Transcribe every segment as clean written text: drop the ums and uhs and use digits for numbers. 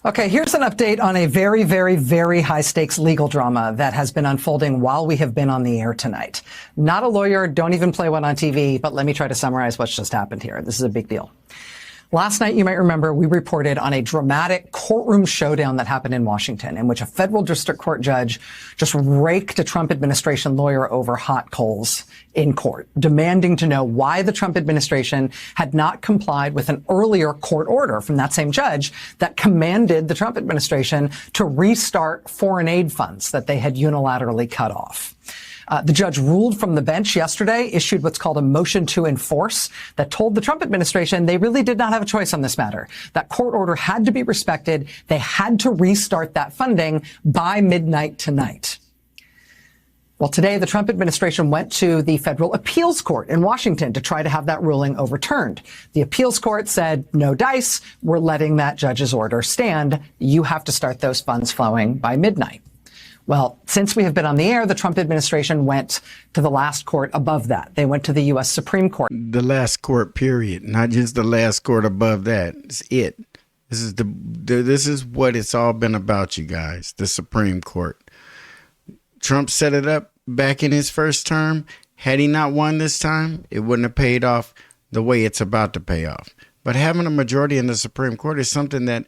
Okay, here's an update on a very, very, very high stakes legal drama that has been unfolding while we have been on the air tonight. Not a lawyer, don't even play one on TV, but let me try to summarize what's just happened here. This is a big deal. Last night, you might remember, we reported on a dramatic courtroom showdown that happened in Washington, in which a federal district court judge just raked a Trump administration lawyer over hot coals in court, demanding to know why the Trump administration had not complied with an earlier court order from that same judge that commanded the Trump administration to restart foreign aid funds that they had unilaterally cut off. The judge ruled from the bench yesterday, issued what's called a motion to enforce that told the Trump administration they really did not have a choice on this matter. That court order had to be respected. They had to restart that funding by midnight tonight. Well, today, the Trump administration went to the federal appeals court in Washington to try to have that ruling overturned. The appeals court said, no dice, we're letting that judge's order stand. You have to start those funds flowing by midnight. Well, since we have been on the air, the Trump administration went to the last court above that. They went to the U.S. Supreme Court. The last court, period. Not just the last court above that. It's it. This is what it's all been about, you guys. The Supreme Court. Trump set it up back in his first term. Had he not won this time, it wouldn't have paid off the way it's about to pay off. But having a majority in the Supreme Court is something that,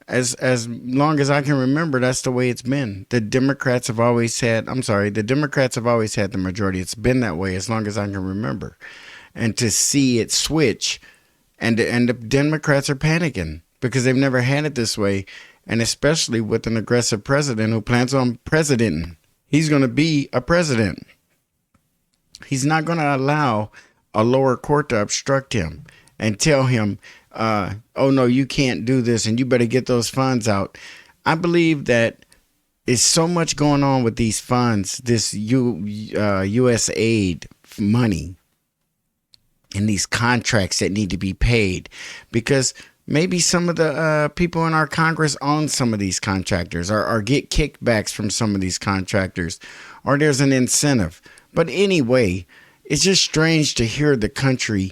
as long as I can remember, that's the way it's been. The Democrats have always had the majority. It's been that way as long as I can remember. And to see it switch, and the Democrats are panicking because they've never had it this way. And especially with an aggressive president who plans on presidenting. He's going to be a president. He's not going to allow a lower court to obstruct him and tell him, oh, no, you can't do this and you better get those funds out. I believe that there's so much going on with these funds, this USAID money and these contracts that need to be paid, because maybe some of the people in our Congress own some of these contractors or get kickbacks from some of these contractors, or there's an incentive. But anyway, it's just strange to hear the country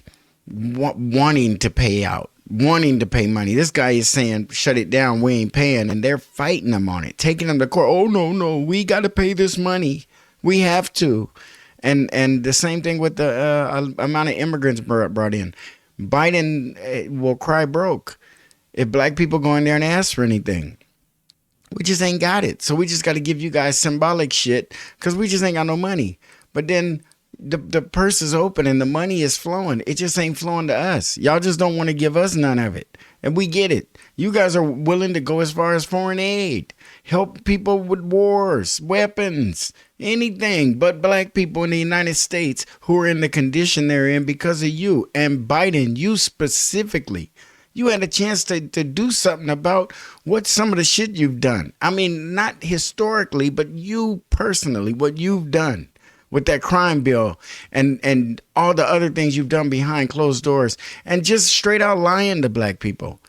wanting to pay out, wanting to pay money. This guy is saying, shut it down, we ain't paying, and they're fighting him on it, taking him to court. Oh, no, we got to pay this money. We have to. And the same thing with the amount of immigrants brought in. Biden will cry broke if black people go in there and ask for anything. We just ain't got it. So we just got to give you guys symbolic shit because we just ain't got no money. But then the purse is open and the money is flowing. It just ain't flowing to us. Y'all just don't want to give us none of it. And we get it. You guys are willing to go as far as foreign aid, help people with wars, weapons, anything but black people in the United States who are in the condition they're in because of you. And Biden, you specifically, you had a chance to do something about what some of the shit you've done. I mean, not historically, but you personally, what you've done with that crime bill and all the other things you've done behind closed doors, and just straight out lying to black people,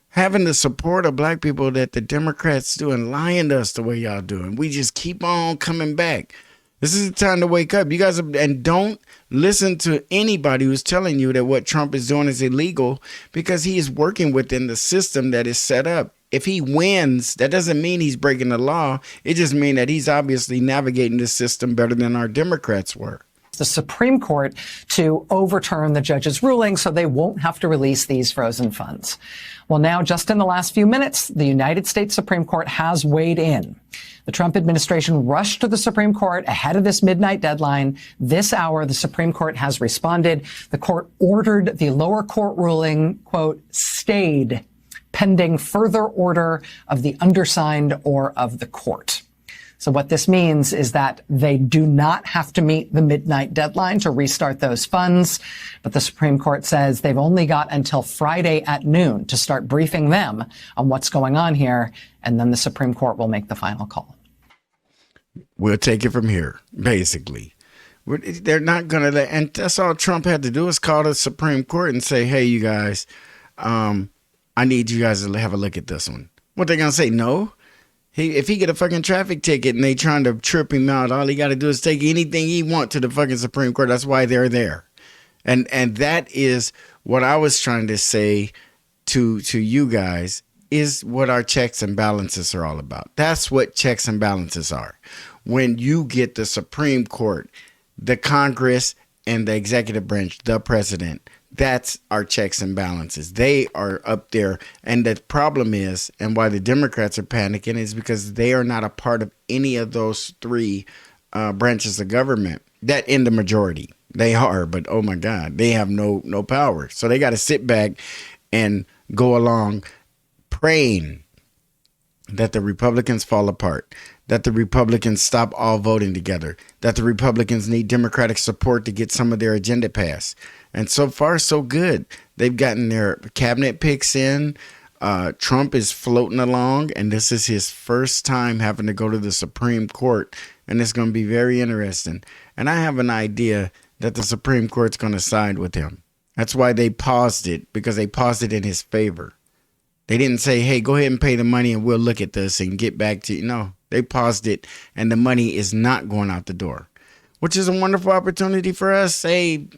having the support of black people that the Democrats do and lying to us the way y'all do. And we just keep on coming back. This is the time to wake up. You guys and don't listen to anybody who's telling you that what Trump is doing is illegal, because he is working within the system that is set up. If he wins, that doesn't mean he's breaking the law. It just means that he's obviously navigating the system better than our Democrats were. The Supreme Court to overturn the judge's ruling so they won't have to release these frozen funds. Well, now, just in the last few minutes, the United States Supreme Court has weighed in. The Trump administration rushed to the Supreme Court ahead of this midnight deadline. This hour, the Supreme Court has responded. The court ordered the lower court ruling, quote, stayed pending further order of the undersigned or of the court. So what this means is that they do not have to meet the midnight deadline to restart those funds. But the Supreme Court says they've only got until Friday at noon to start briefing them on what's going on here. And then the Supreme Court will make the final call. We'll take it from here, basically. They're not going to, and that's all Trump had to do is call the Supreme Court and say, hey, you guys, I need you guys to have a look at this one. What they going to say? No. If he get a fucking traffic ticket and they trying to trip him out, all he got to do is take anything he want to the fucking Supreme Court. That's why they're there. And that is what I was trying to say to you guys is what our checks and balances are all about. That's what checks and balances are. When you get the Supreme Court, the Congress, and the executive branch, the president, that's our checks and balances. They are up there. And the problem is, and why the Democrats are panicking, is because they are not a part of any of those three branches of government that in the majority. They are, but oh my God, they have no power. So they got to sit back and go along praying that the Republicans fall apart, that the Republicans stop all voting together, that the Republicans need Democratic support to get some of their agenda passed. And so far, so good. They've gotten their cabinet picks in. Trump is floating along, and this is his first time having to go to the Supreme Court, and it's going to be very interesting. And I have an idea that the Supreme Court's going to side with him. That's why they paused it, because they paused it in his favor. They didn't say, hey, go ahead and pay the money and we'll look at this and get back to you. No, they paused it, and the money is not going out the door, which is a wonderful opportunity for us. Hey,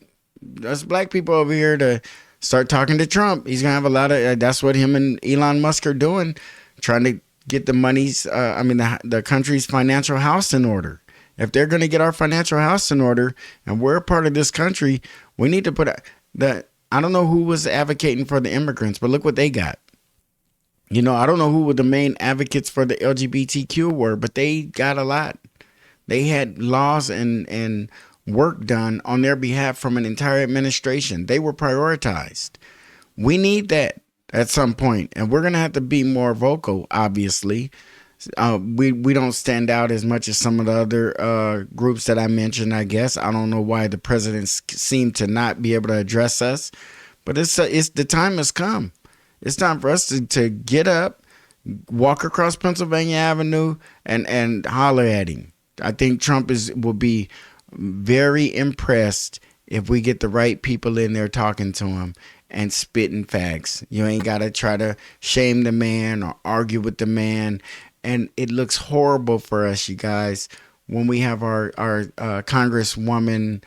us black people over here to start talking to Trump. He's going to have a lot of, that's what him and Elon Musk are doing, trying to get the the country's financial house in order. If they're going to get our financial house in order and we're a part of this country, we need to put I don't know who was advocating for the immigrants, but look what they got. You know, I don't know who the main advocates for the LGBTQ were, but they got a lot. They had laws and work done on their behalf from an entire administration. They were prioritized. We need that at some point, and we're going to have to be more vocal, obviously. We don't stand out as much as some of the other groups that I mentioned, I guess. I don't know why the presidents seem to not be able to address us, but it's the time has come. It's time for us to get up, walk across Pennsylvania Avenue, and holler at him. I think Trump will be very impressed if we get the right people in there talking to him and spitting facts. You ain't got to try to shame the man or argue with the man. And it looks horrible for us, you guys, when we have our congresswoman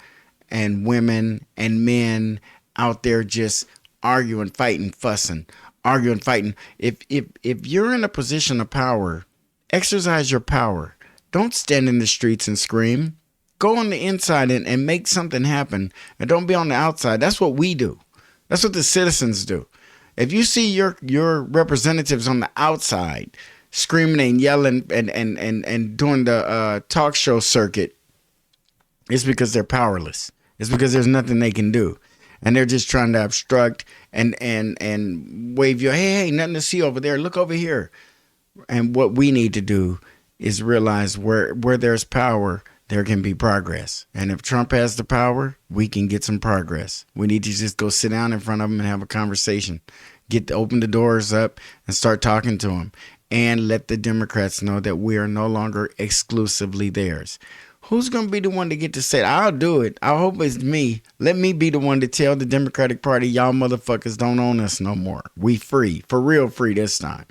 and women and men out there just arguing, fighting, fussing, arguing, fighting. If you're in a position of power, exercise your power. Don't stand in the streets and scream. Go on the inside and make something happen. And don't be on the outside. That's what we do. That's what the citizens do. If you see your representatives on the outside screaming and yelling and doing the talk show circuit, it's because they're powerless. It's because there's nothing they can do. And they're just trying to obstruct and wave you, hey, nothing to see over there. Look over here. And what we need to do is realize where there's power, there can be progress. And if Trump has the power, we can get some progress. We need to just go sit down in front of him and have a conversation. Open the doors up and start talking to him. And let the Democrats know that we are no longer exclusively theirs. Who's going to be the one to get to say it? I'll do it. I hope it's me. Let me be the one to tell the Democratic Party, y'all motherfuckers don't own us no more. We free. For real free this time.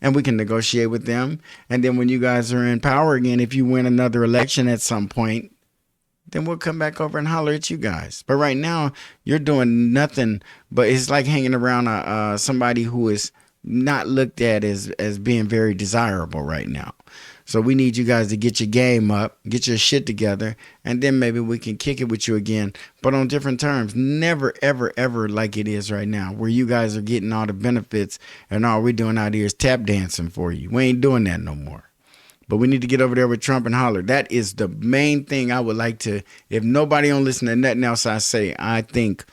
And we can negotiate with them. And then when you guys are in power again, if you win another election at some point, then we'll come back over and holler at you guys. But right now, you're doing nothing. But it's like hanging around somebody who is not looked at as being very desirable right now. So we need you guys to get your game up, get your shit together, and then maybe we can kick it with you again, but on different terms. Never, ever, ever like it is right now, where you guys are getting all the benefits and all we're doing out here is tap dancing for you. We ain't doing that no more. But we need to get over there with Trump and holler. That is the main thing I would like to, if nobody don't listen to nothing else I say, I think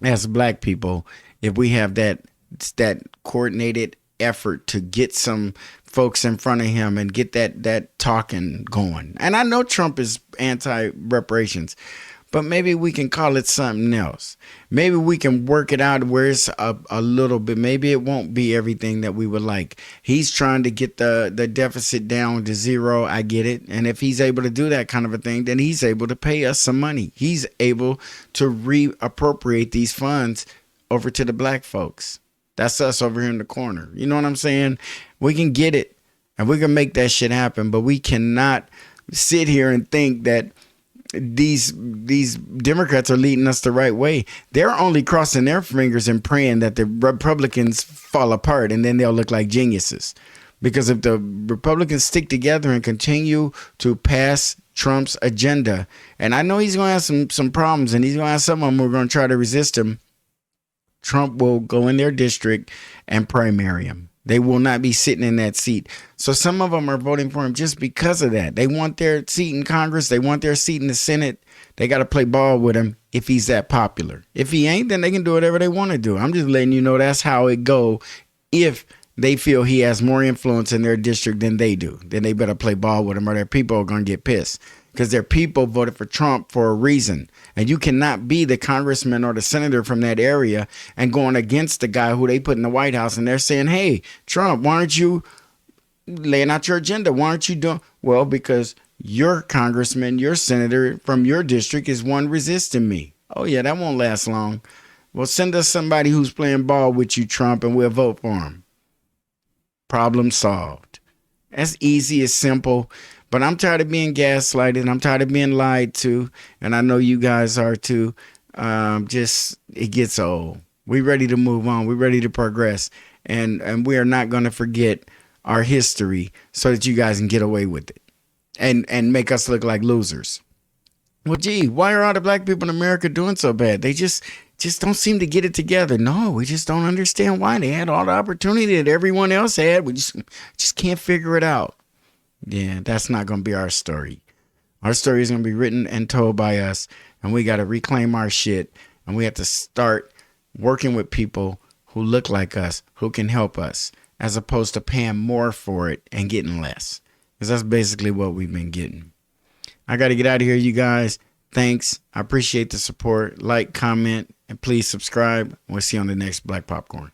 as black people, if we have that coordinated effort to get some folks in front of him and get that talking going. And I know Trump is anti-reparations, but maybe we can call it something else. Maybe we can work it out where it's a little bit. Maybe it won't be everything that we would like. He's trying to get the deficit down to zero. I get it. And if he's able to do that kind of a thing, then he's able to pay us some money. He's able to reappropriate these funds over to the black folks. That's us over here in the corner. You know what I'm saying? We can get it and we can make that shit happen, but we cannot sit here and think that these Democrats are leading us the right way. They're only crossing their fingers and praying that the Republicans fall apart, and then they'll look like geniuses. Because if the Republicans stick together and continue to pass Trump's agenda, and I know he's going to have some problems, and he's going to have some of them who are going to try to resist him, Trump will go in their district and primary him. They will not be sitting in that seat. So some of them are voting for him just because of that. They want their seat in Congress. They want their seat in the Senate. They got to play ball with him if he's that popular. If he ain't, then they can do whatever they want to do. I'm just letting you know that's how it go. If they feel he has more influence in their district than they do, then they better play ball with him, or their people are going to get pissed. Because their people voted for Trump for a reason. And you cannot be the congressman or the senator from that area and going against the guy who they put in the White House. And they're saying, hey, Trump, why aren't you laying out your agenda? Why aren't you doing? Well, because your congressman, your senator from your district is one resisting me. Oh, yeah, that won't last long. Well, send us somebody who's playing ball with you, Trump, and we'll vote for him. Problem solved. That's easy, it's simple. But I'm tired of being gaslighted. I'm tired of being lied to. And I know you guys are too. It gets old. We're ready to move on. We're ready to progress. And we are not going to forget our history so that you guys can get away with it and make us look like losers. Well, gee, why are all the black people in America doing so bad? They just don't seem to get it together. No, we just don't understand why. They had all the opportunity that everyone else had. We just can't figure it out. Yeah, that's not going to be our story. Our story is going to be written and told by us, and we got to reclaim our shit, and we have to start working with people who look like us, who can help us, as opposed to paying more for it and getting less, because that's basically what we've been getting. I got to get out of here, you guys. Thanks. I appreciate the support. Like, comment, and please subscribe. We'll see you on the next Black Popcorn.